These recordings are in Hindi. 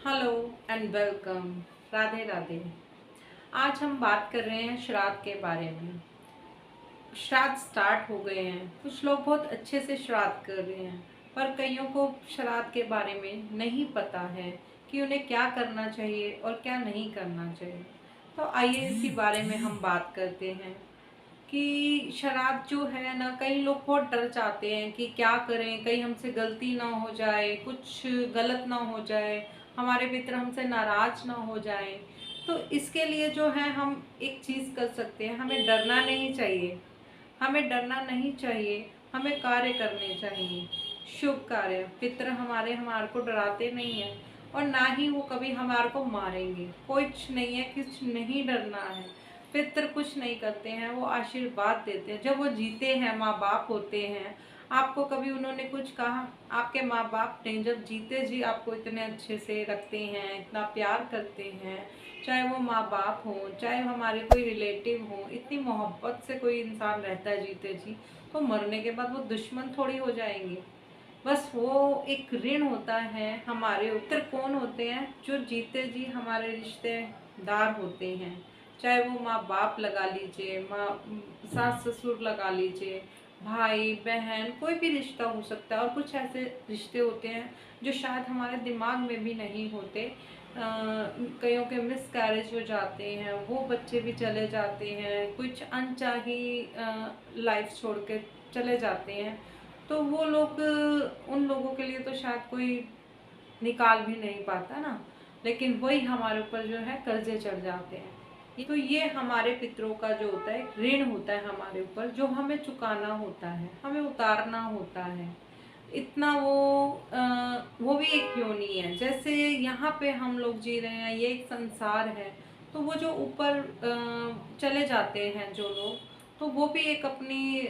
Hello and welcome. Radhe Radhe. आज हम बात कर रहे हैं श्राद्ध के बारे में। श्राद्ध स्टार्ट हो गए हैं, कुछ लोग बहुत अच्छे से श्राद्ध कर रहे हैं, पर कईयों को श्राद्ध के बारे में नहीं पता है कि उन्हें क्या करना चाहिए और क्या नहीं करना चाहिए। तो आइए इसी बारे में हम बात करते हैं कि श्राद्ध जो है ना, कई लोग बहुत डर जाते हैं कि क्या करें, कहीं हमसे गलती ना हो जाए, कुछ गलत ना हो जाए, हमारे पितर हमसे नाराज ना हो जाए। तो इसके लिए जो है हम एक चीज़ कर सकते हैं, हमें डरना नहीं चाहिए। हमें डरना नहीं चाहिए, हमें कार्य करने चाहिए, शुभ कार्य। पितर हमारे को डराते नहीं हैं और ना ही वो कभी हमारे को मारेंगे। कुछ नहीं है, कुछ नहीं डरना है। पितर कुछ नहीं करते हैं, वो आशीर्वाद देते हैं। जब वो जीते हैं, माँ बाप होते हैं, आपको कभी उन्होंने कुछ कहा? आपके माँ बाप ने जब जीते जी आपको इतने अच्छे से रखते हैं, इतना प्यार करते हैं, चाहे वो माँ बाप हो, चाहे हमारे कोई रिलेटिव हो, इतनी मोहब्बत से कोई इंसान रहता है जीते जी, तो मरने के बाद वो दुश्मन थोड़ी हो जाएंगे। बस वो एक ऋण होता है हमारे ऊपर। कौन होते हैं? जो जीते जी हमारे रिश्तेदार होते हैं, चाहे वो माँ बाप लगा लीजिए, माँ सास ससुर लगा लीजिए, भाई बहन, कोई भी रिश्ता हो सकता है। और कुछ ऐसे रिश्ते होते हैं जो शायद हमारे दिमाग में भी नहीं होते। कईयों के मिस कैरेज हो जाते हैं, वो बच्चे भी चले जाते हैं, कुछ अनचाही लाइफ छोड़ के चले जाते हैं। तो वो लोग, उन लोगों के लिए तो शायद कोई निकाल भी नहीं पाता ना, लेकिन वही हमारे ऊपर जो है कर्जे चढ़ जाते हैं। तो ये हमारे पितरों का जो होता है ऋण होता है हमारे ऊपर, जो हमें चुकाना होता है, हमें उतारना होता है। इतना वो भी एक योनि है। जैसे यहाँ पे हम लोग जी रहे हैं, ये एक संसार है। तो वो जो ऊपर चले जाते हैं जो लोग, तो वो भी एक अपनी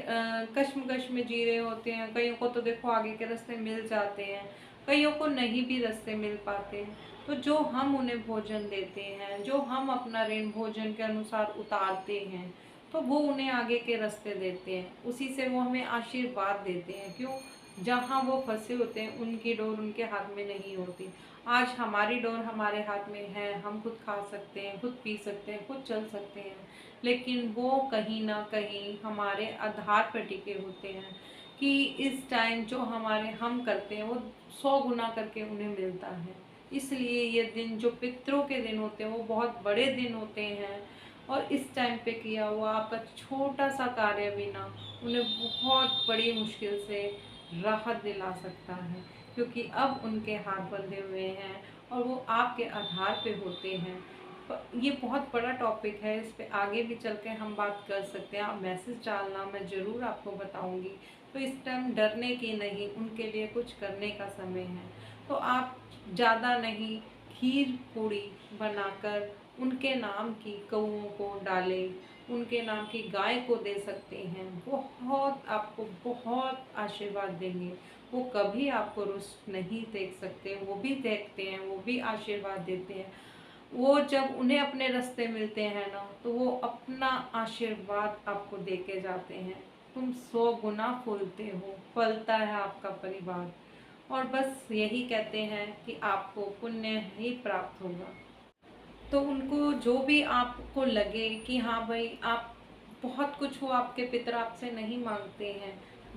कश्मकश में जी रहे होते हैं। कईयों को तो देखो आगे के रास्ते मिल जाते हैं, कईयों को नहीं भी रास्ते मिल पाते। तो जो हम उन्हें भोजन देते हैं, जो हम अपना ऋण भोजन के अनुसार उतारते हैं, तो वो उन्हें आगे के रास्ते देते हैं, उसी से वो हमें आशीर्वाद देते हैं। क्यों? जहाँ वो फंसे होते हैं उनकी डोर उनके हाथ में नहीं होती। आज हमारी डोर हमारे हाथ में है, हम खुद खा सकते हैं, खुद पी सकते हैं, खुद चल सकते हैं, लेकिन वो कहीं ना कहीं हमारे आधार पर टिके होते हैं कि इस टाइम जो हमारे हम करते हैं वो 100 गुना करके उन्हें मिलता है। इसलिए ये दिन जो पितरों के दिन होते हैं वो बहुत बड़े दिन होते हैं। और इस टाइम पे किया हुआ आपका छोटा सा कार्य भी ना उन्हें बहुत बड़ी मुश्किल से राहत दिला सकता है, क्योंकि अब उनके हाथ बंधे हुए हैं और वो आपके आधार पे होते हैं। ये बहुत बड़ा टॉपिक है, इस पे आगे भी चल के हम बात कर सकते हैं। आप मैसेज डालना, मैं ज़रूर आपको बताऊंगी। तो इस टाइम डरने की नहीं, उनके लिए कुछ करने का समय है। तो आप ज़्यादा नहीं, खीर पूड़ी बनाकर उनके नाम की कौओं को डालें, उनके नाम की गाय को दे सकते हैं। बहुत आपको बहुत आशीर्वाद देंगे। वो कभी आपको रुष्ट नहीं देख सकते, वो भी देखते हैं, वो भी आशीर्वाद देते हैं। वो जब उन्हें अपने रास्ते मिलते हैं ना, तो वो अपना आशीर्वाद आपको दे के जाते हैं। तुम 100 गुना फूलते हो, फलता है आपका परिवार। और बस यही कहते हैं कि आपको पुण्य ही प्राप्त होगा। तो उनको जो भी आपको लगे कि हाँ भाई, आप बहुत कुछ हो, आपके पितर आपसे नहीं मांगते हैं,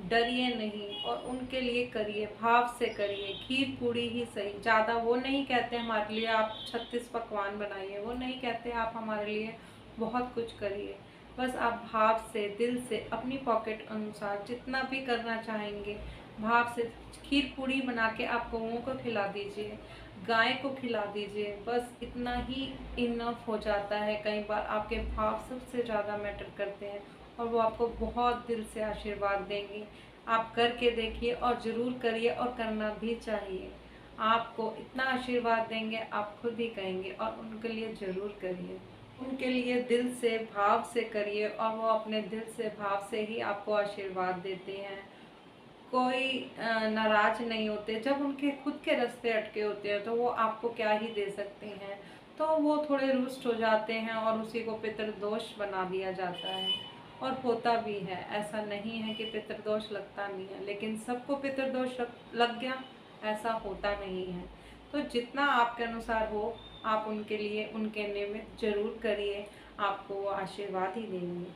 डरिए नहीं और उनके लिए करिए, भाव से करिए। खीर पूड़ी ही सही, ज़्यादा वो नहीं कहते हमारे लिए आप 36 पकवान बनाइए, वो नहीं कहते आप हमारे लिए बहुत कुछ करिए। बस आप भाव से, दिल से, अपनी पॉकेट अनुसार जितना भी करना चाहेंगे, भाव से खीर पूड़ी बना के आप गौओं को खिला दीजिए, गाय को खिला दीजिए। बस इतना ही इनफ हो जाता है। कई बार आपके भाव सबसे ज़्यादा मैटर करते हैं और वो आपको बहुत दिल से आशीर्वाद देंगे। आप करके देखिए और ज़रूर करिए, और करना भी चाहिए। आपको इतना आशीर्वाद देंगे, आप खुद ही कहेंगे। और उनके लिए ज़रूर करिए, उनके लिए दिल से, भाव से करिए, और वो अपने दिल से, भाव से ही आपको आशीर्वाद देते हैं। कोई नाराज नहीं होते। जब उनके खुद के रास्ते अटके होते हैं तो वो आपको क्या ही दे सकते हैं। तो वो थोड़े रुष्ट हो जाते हैं और उसी को पितृदोष बना दिया जाता है। और होता भी है, ऐसा नहीं है कि पितृदोष लगता नहीं है, लेकिन सबको पितृदोष लग गया, ऐसा होता नहीं है। तो जितना आपके अनुसार हो आप उनके लिए उनके निमित्त जरूर करिए, आपको वो आशीर्वाद ही देंगे।